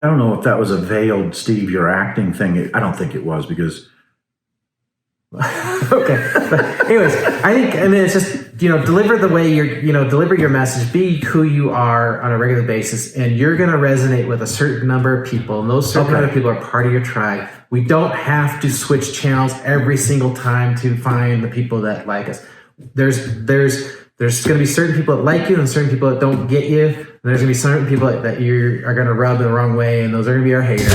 I don't know if that was a veiled Steve, your acting thing. I don't think it was because Okay. But anyways, I mean, it's just, deliver the way deliver your message, be who you are on a regular basis, and you're going to resonate with a certain number of people. And those certain number of people are part of your tribe. We don't have to switch channels every single time to find the people that like us. There's going to be certain people that like you and certain people that don't get you. And there's going to be certain people that you are going to rub the wrong way, and those are going to be our haters.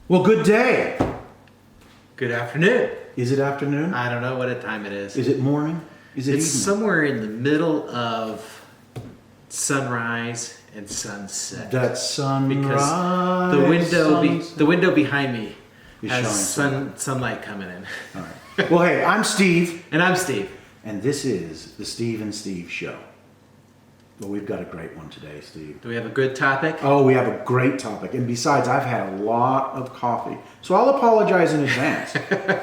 Well, good day. Good afternoon. Is it afternoon? I don't know what time it is. Is it morning? Is it It's evening? somewhere in the middle of sunrise and sunset. That sunrise. Because the window behind me Is has showing sunlight coming in. All right. Well, hey, I'm Steve. And I'm Steve. And this is the Steve and Steve Show. Well, we've got a great one today, Steve. Do we have a good topic? Oh, we have a great topic. And besides, I've had a lot of coffee. So I'll apologize in advance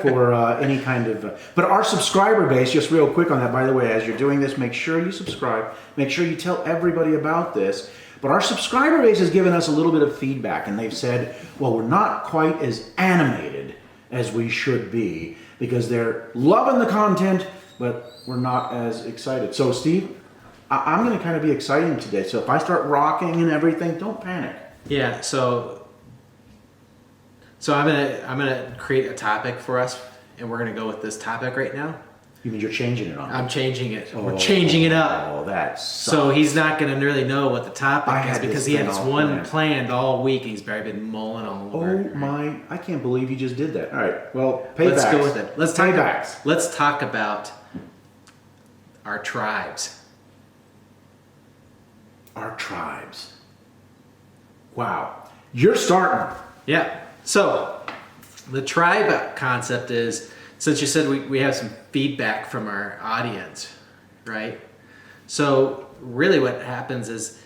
for any kind of... but our subscriber base, just real quick on that, by the way, as you're doing this, make sure you subscribe. Make sure you tell everybody about this. But our subscriber base has given us a little bit of feedback. And they've said, well, we're not quite as animated as we should be because they're loving the content, but we're not as excited. So, Steve... I'm going to kind of be exciting today. So if I start rocking and everything, don't panic. Yeah. So I'm gonna create a topic for us, and we're gonna go with this topic right now. You mean you're changing it on me? I'm changing it. We're changing it up. Oh, that's so he's not gonna really know what the topic is because he had this one planned all week. And he's probably been mulling all over. Oh my! I can't believe you just did that. All right. Well, paybacks. Let's go with it. Let's talk about our tribes. Our tribes. Wow. You're starting. Yeah. So the tribe concept is, since you said we have some feedback from our audience, right? So really what happens is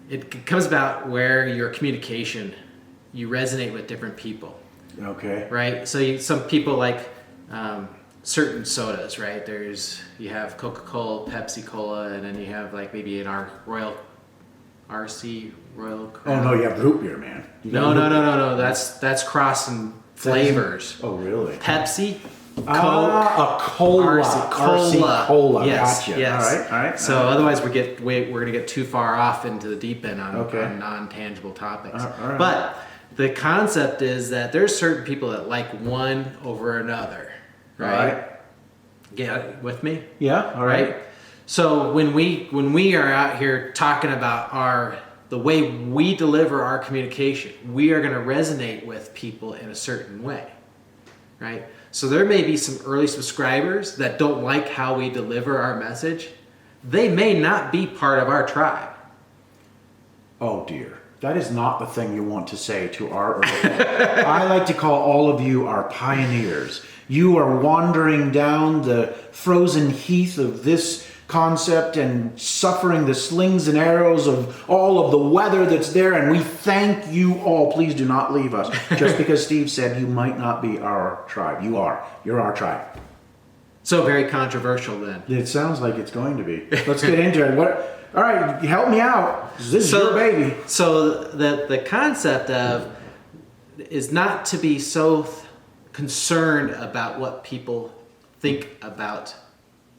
it comes about where your communication, you resonate with different people. Okay. Right? So some people like certain sodas, right? You have Coca-Cola, Pepsi-Cola, and then you have like maybe an RC Royal Crown. Oh no, you have root beer, man. No. That's crossing flavors. Oh really? Pepsi, Coke, a cola. RC Cola. Yes, Gotcha. yes. All right. So otherwise we're gonna get too far off into the deep end on non-tangible topics. All right. But the concept is that there's certain people that like one over another. Right? Get with me? Yeah. All right. So when we are out here talking about the way we deliver our communication, we are going to resonate with people in a certain way, right? So there may be some early subscribers that don't like how we deliver our message. They may not be part of our tribe. Oh dear. That is not the thing you want to say to our... I like to call all of you our pioneers. You are wandering down the frozen heath of this concept and suffering the slings and arrows of all of the weather that's there, and we thank you all. Please do not leave us. Just because Steve said you might not be our tribe. You are. You're our tribe. So very controversial then. It sounds like it's going to be. Let's get into it. All right, help me out. This is your baby. So the concept of is not to be so concerned about what people think about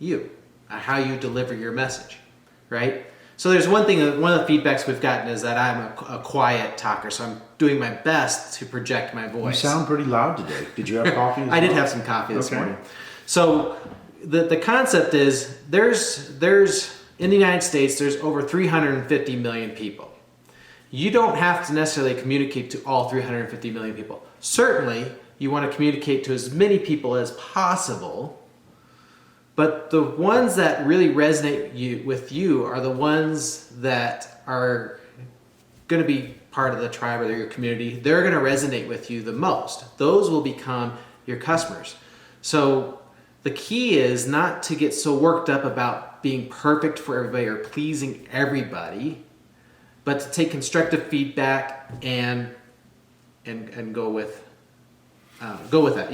you, how you deliver your message, right? So there's one of the feedbacks we've gotten is that I'm a quiet talker, so I'm doing my best to project my voice. You sound pretty loud today. Did you have coffee? I did have some coffee this morning. So the concept is there's in the United States, there's over 350 million people. You don't have to necessarily communicate to all 350 million people. Certainly, you want to communicate to as many people as possible, but the ones that really resonate with you are the ones that are going to be part of the tribe or your community. They're going to resonate with you the most. Those will become your customers. So the key is not to get so worked up about being perfect for everybody or pleasing everybody, but to take constructive feedback and go with go with that.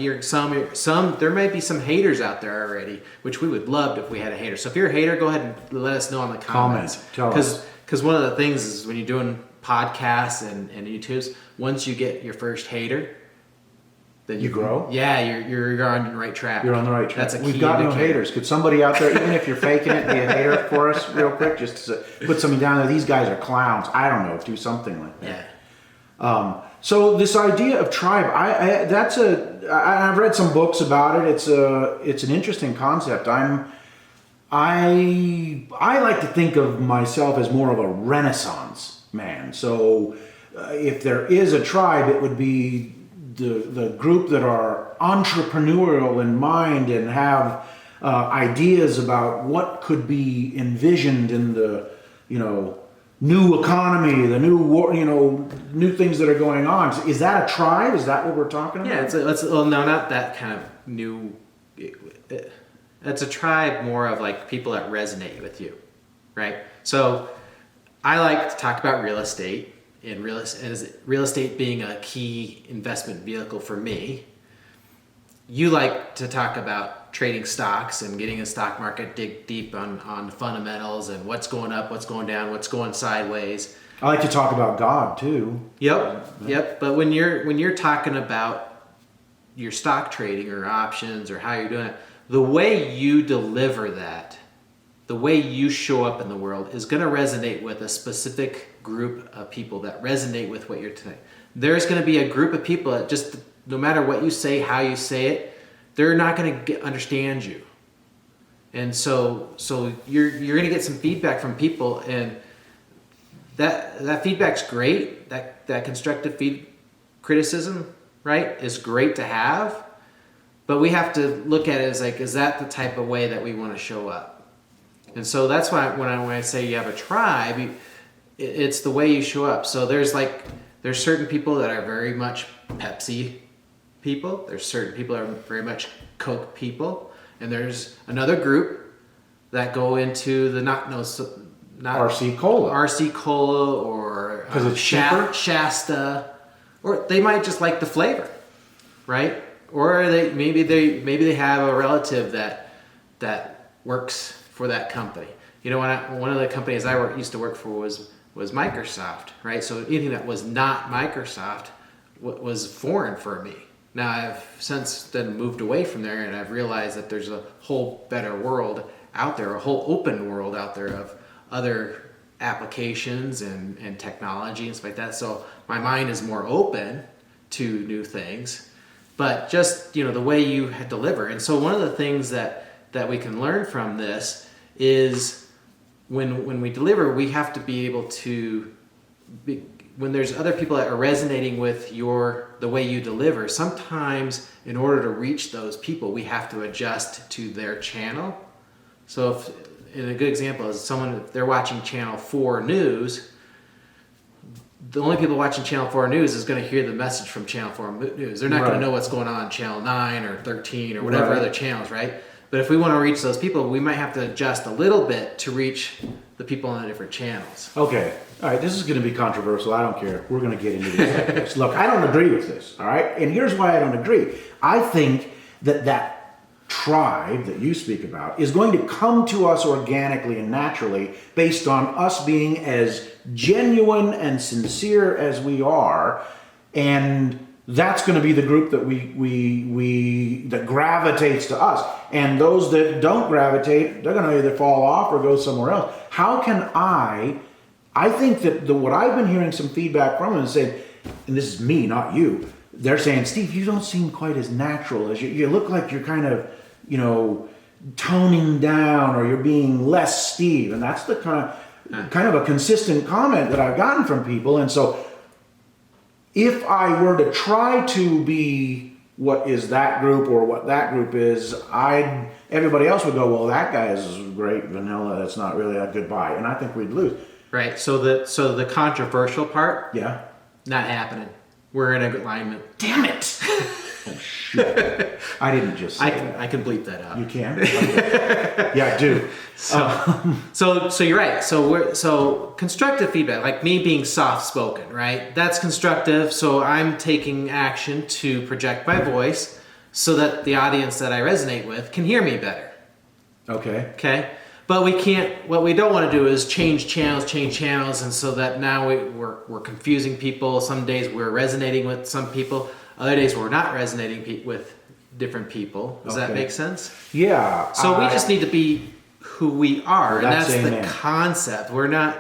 There might be some haters out there already, which we would love if we had a hater. So if you're a hater, go ahead and let us know in the comments. Tell us. Because one of the things is when you're doing podcasts and YouTubes, once you get your first hater, then You grow? Yeah, you're on the right track. You're on the right track. That's a key We've got no indicator. haters. Could somebody out there, even if you're faking it, be a hater for us real quick? Just to put something down there. These guys are clowns. I don't know. Do something like that. Yeah. So this idea of tribe, I've read some books about it. It's an interesting concept. I like to think of myself as more of a Renaissance man. So if there is a tribe, it would be the group that are entrepreneurial in mind and have ideas about what could be envisioned in the new economy, the new war, new things that are going on. Is that a tribe? Is that what we're talking about? Yeah, well, no, not that kind of new. It's a tribe more of like people that resonate with you, right? So I like to talk about real estate and real estate being a key investment vehicle for me. You like to talk about trading stocks and getting a stock market, dig deep on fundamentals and what's going up, what's going down, what's going sideways. I like to talk about God too. Yep. But when you're talking about your stock trading or options or how you're doing it, the way you deliver that, the way you show up in the world is going to resonate with a specific group of people that resonate with what you're saying. There's going to be a group of people that just, no matter what you say, how you say it, they're not going to understand you. And so you're going to get some feedback from people, and that feedback's great. That constructive criticism, right, is great to have. But we have to look at it as like, is that the type of way that we want to show up? And so that's why when I say you have a tribe, it's the way you show up. So there's certain people that are very much Pepsi people. There's certain people that are very much Coke people, and there's another group that go into the not RC Cola, or 'cause it's cheaper? Shasta, or they might just like the flavor, right? Or maybe they have a relative that works for that company. One of the companies I used to work for was Microsoft, right? So anything that was not Microsoft was foreign for me. Now I've since then moved away from there, and I've realized that there's a whole better world out there, a whole open world out there of other applications and technology and stuff like that. So my mind is more open to new things, but just the way you deliver. And so one of the things that we can learn from this is when we deliver, we have to be able to when there's other people that are resonating with the way you deliver, sometimes in order to reach those people, we have to adjust to their channel. So and a good example is if they're watching Channel 4 News, the only people watching Channel 4 News is going to hear the message from Channel 4 News. They're not going to know what's going on Channel 9 or 13 or whatever other channels, right? But if we want to reach those people, we might have to adjust a little bit to reach the people on the different channels. Okay. All right. This is going to be controversial. I don't care. We're going to get into these subjects. Look, I don't agree with this. All right. And here's why I don't agree. I think that tribe that you speak about is going to come to us organically and naturally based on us being as genuine and sincere as we are, and that's going to be the group that that gravitates to us. And those that don't gravitate, they're going to either fall off or go somewhere else. How can I think that what I've been hearing some feedback from them and saying, and this is me, not you, they're saying, Steve, you don't seem quite as natural as you look like you're kind of, toning down, or you're being less Steve. And that's the kind of a consistent comment that I've gotten from people. And so if I were to try to be what is that group or what that group is, everybody else would go, well, that guy is great vanilla. That's not really a good buy. And I think we'd lose. Right. So the controversial part, yeah, not happening. We're in alignment. Damn it. Oh, shoot. I didn't just say that. I can bleep that out. You can? Okay. Yeah, do. So you're right. So constructive feedback, like me being soft spoken, right? That's constructive. So I'm taking action to project my voice so that the audience that I resonate with can hear me better. Okay. Okay. But we can't. What we don't want to do is change channels, and so that now we're confusing people. Some days we're resonating with some people. Other days we're not resonating with different people. Does that make sense? Yeah. So we just need to be who we are, and that's amen. the concept. We're not.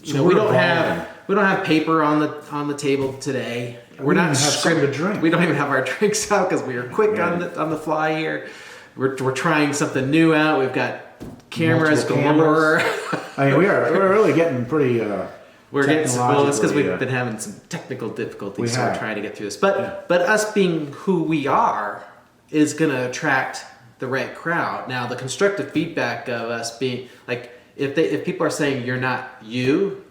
So we we're don't evolving. have paper on the table today. We're not even have something to drink. We don't even have our drinks out because we are quick on the fly here. We're trying something new out. We've got cameras galore. I mean, we're really getting pretty. We're getting well. It's because we've technologically, been having some technical difficulties, We so we're have. trying to get through this. But us being who we are is going to attract the right crowd. Now, the constructive feedback of us being like, if people are saying you're not you,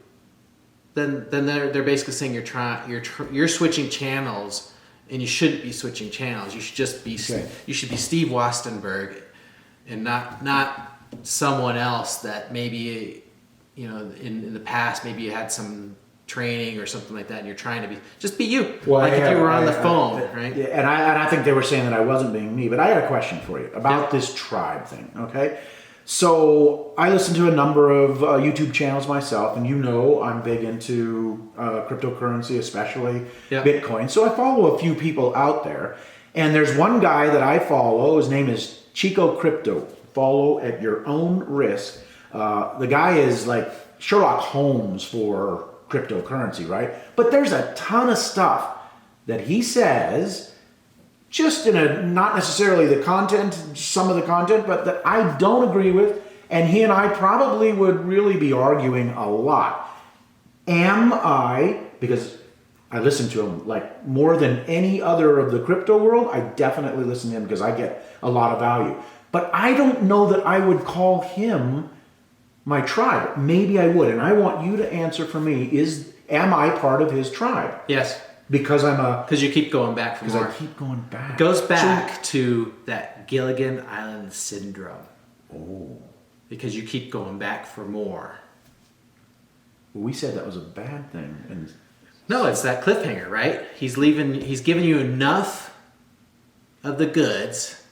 then they're basically saying you're switching channels, and you shouldn't be switching channels. You should just be you should be Steve Wastenberg, and not someone else that maybe, you know, in the past maybe you had some training or something like that, and you're trying to be you. Well, like if you were on the phone, right? Yeah, and I think they were saying that I wasn't being me, but I got a question for you about this tribe thing. Okay, so I listen to a number of YouTube channels myself, and you know I'm big into cryptocurrency, especially Bitcoin. So I follow a few people out there, and there's one guy that I follow. His name is Chico Crypto. Follow at your own risk. The guy is like Sherlock Holmes for cryptocurrency, right? But there's a ton of stuff that he says, just in a, not necessarily the content, some of the content, but that I don't agree with, and he and I probably would really be arguing a lot. Am I, because I listen to him like more than any other of the crypto world, I definitely listen to him because I get a lot of value. But I don't know that I would call him my tribe. Maybe I would, and I want you to answer for me. Am I part of his tribe? Yes. Because Because you keep going back for more. I keep going back. It goes back to that Gilligan Island syndrome. Oh. Because you keep going back for more. Well, we said that was a bad thing, and No, it's that cliffhanger, right? He's giving you enough of the goods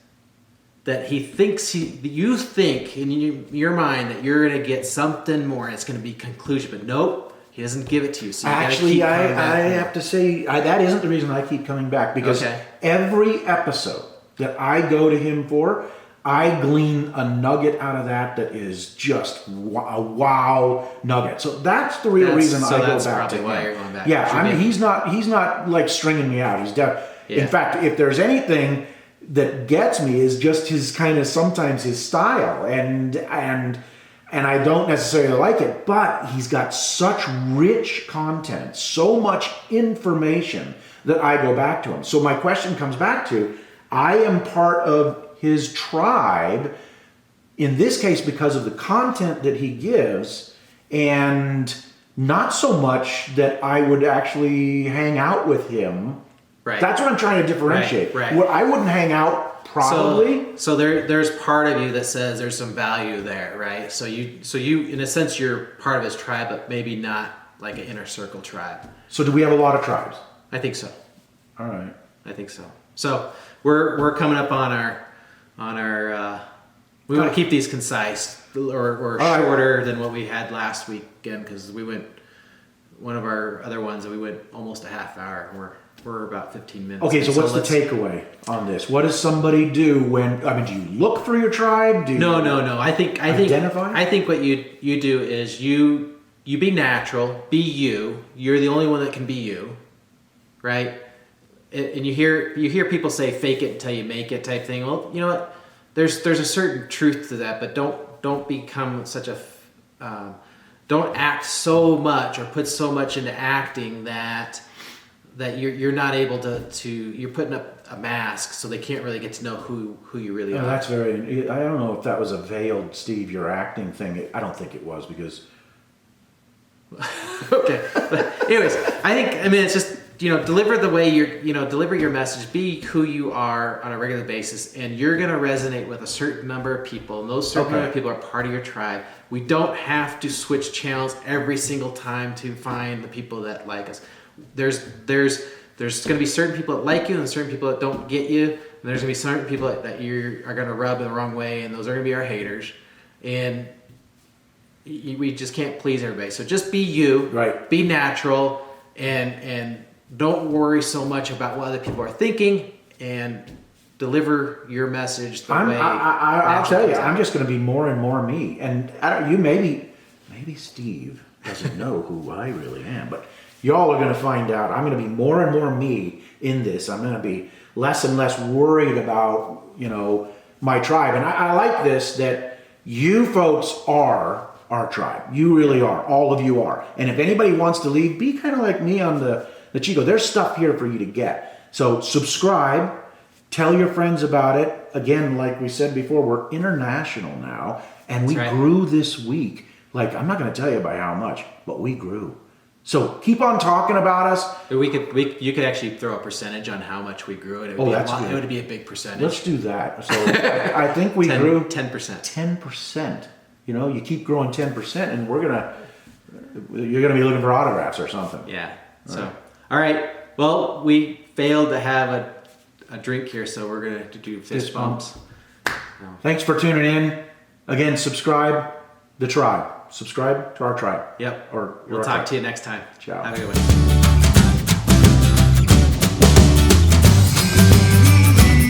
that you think in your mind that you're going to get something more and it's going to be conclusion, but nope, he doesn't give it to you. So you actually, I have to say that isn't the reason I keep coming back, because every episode that I go to him for, I glean a nugget out of that is just a wow nugget. So that's the real reason I go back to him. So that's probably why you're going back. Yeah, I mean, he's not like stringing me out. In fact, if there's anything that gets me is just his kind of sometimes his style, and I don't necessarily like it, but he's got such rich content, so much information that I go back to him. So my question comes back to, I am part of his tribe in this case because of the content that he gives, and not so much that I would actually hang out with him. Right. That's what I'm trying to differentiate. Right. I wouldn't hang out probably. So there's part of you that says there's some value there, right? So you in a sense you're part of his tribe, but maybe not like an inner circle tribe. So do we have a lot of tribes? I think so. All right. I think so. So we're coming up on our we want to keep these concise or shorter than what we had last weekend, because we went one of our other ones and we went almost a half hour. We're about 15 minutes. Okay, so what's the takeaway on this? What does somebody do do you look for your tribe? No. I think identify? I think what you do is you be natural, be you. You're the only one that can be you, right? And you hear people say fake it until you make it type thing. Well, you know what? There's a certain truth to that, but don't become such a don't act so much or put so much into acting that you're not able to you're putting up a mask, so they can't really get to know who you really are. That's very. I don't know if that was a veiled Steve, your acting thing. I don't think it was, because. Okay, but anyways, I mean it's just deliver the way deliver your message, be who you are on a regular basis, and you're going to resonate with a certain number of people, and those certain number of people are part of your tribe. We don't have to switch channels every single time to find the people that like us. There's going to be certain people that like you and certain people that don't get you, and there's going to be certain people that you are going to rub in the wrong way, and those are going to be our haters. And we just can't please everybody. So just be you, right? Be natural, and don't worry so much about what other people are thinking, and deliver your message the way. I'll tell you, I'm just going to be more and more me. And maybe Steve doesn't know who I really am, but y'all are going to find out. I'm going to be more and more me in this. I'm going to be less and less worried about, my tribe. And I like this, that you folks are our tribe. You really are. All of you are. And if anybody wants to leave, be kind of like me on the Chico. There's stuff here for you to get. So subscribe. Tell your friends about it. Again, like we said before, we're international now. And we grew this week. Like, I'm not going to tell you by how much, but we grew. So keep on talking about us. You could actually throw a percentage on how much we grew. It would be a big percentage. Let's do that. So I think we grew 10%. 10%. You keep growing 10%, and you're gonna be looking for autographs or something. Yeah. All right. Well, we failed to have a drink here, so we're gonna do fist bumps. Thanks for tuning in. Again, subscribe the tribe. Subscribe to our tribe. Yep. Or we'll talk to you next time. Ciao. Have a good one.